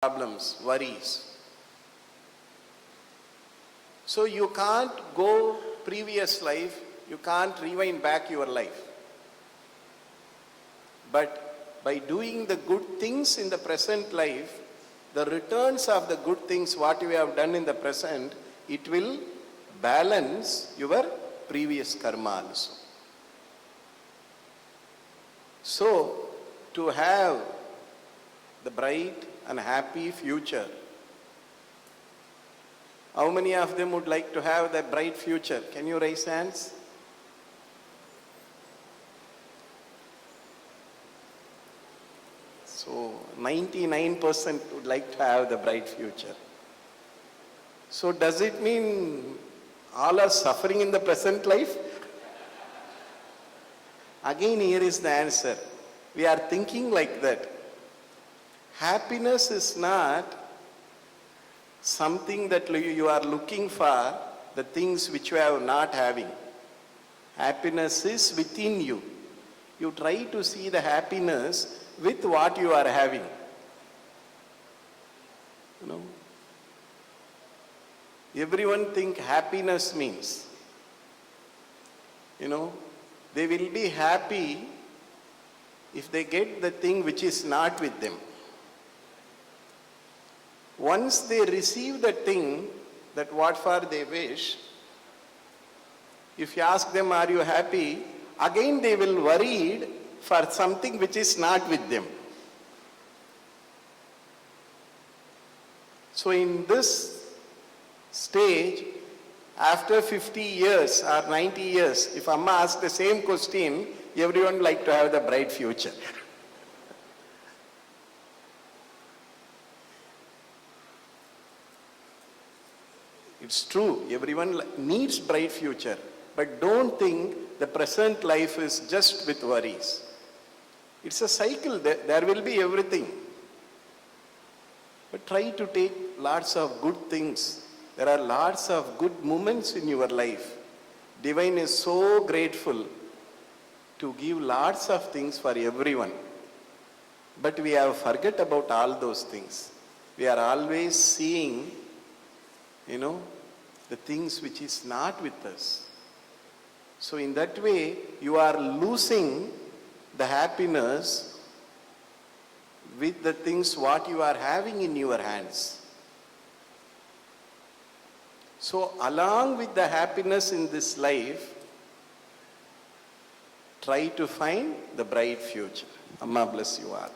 problems, worries. So you can't go previous life, you can't rewind back your life. But by doing the good things in the present life, the returns of the good things what you have done in the present, it will balance your previous karma also. So, to have the bright and happy future, how many of them would like to have the bright future? Can you raise hands? So 99% would like to have the bright future. So does it mean all are suffering in the present life? Again, here is the answer. We are thinking like that. Happiness is not something that you are looking for, the things which you are not having. Happiness is within you. You try to see the happiness with what you are having. You know, everyone think happiness means, they will be happy if they get the thing which is not with them. Once they receive the thing that what for they wish, if you ask them, are you happy? Again they will worried for something which is not with them. So in this stage, after 50 years or 90 years, if Amma asks the same question, everyone like to have the bright future. It's true, everyone needs bright future, but don't think the present life is just with worries. It's a cycle, there will be everything. But try to take lots of good things. There are lots of good moments in your life. Divine is so grateful to give lots of things for everyone. But we have forget about all those things. We are always seeing, the things which is not with us. So in that way, you are losing the happiness with the things what you are having in your hands. So along with the happiness in this life, try to find the bright future. Amma bless you all.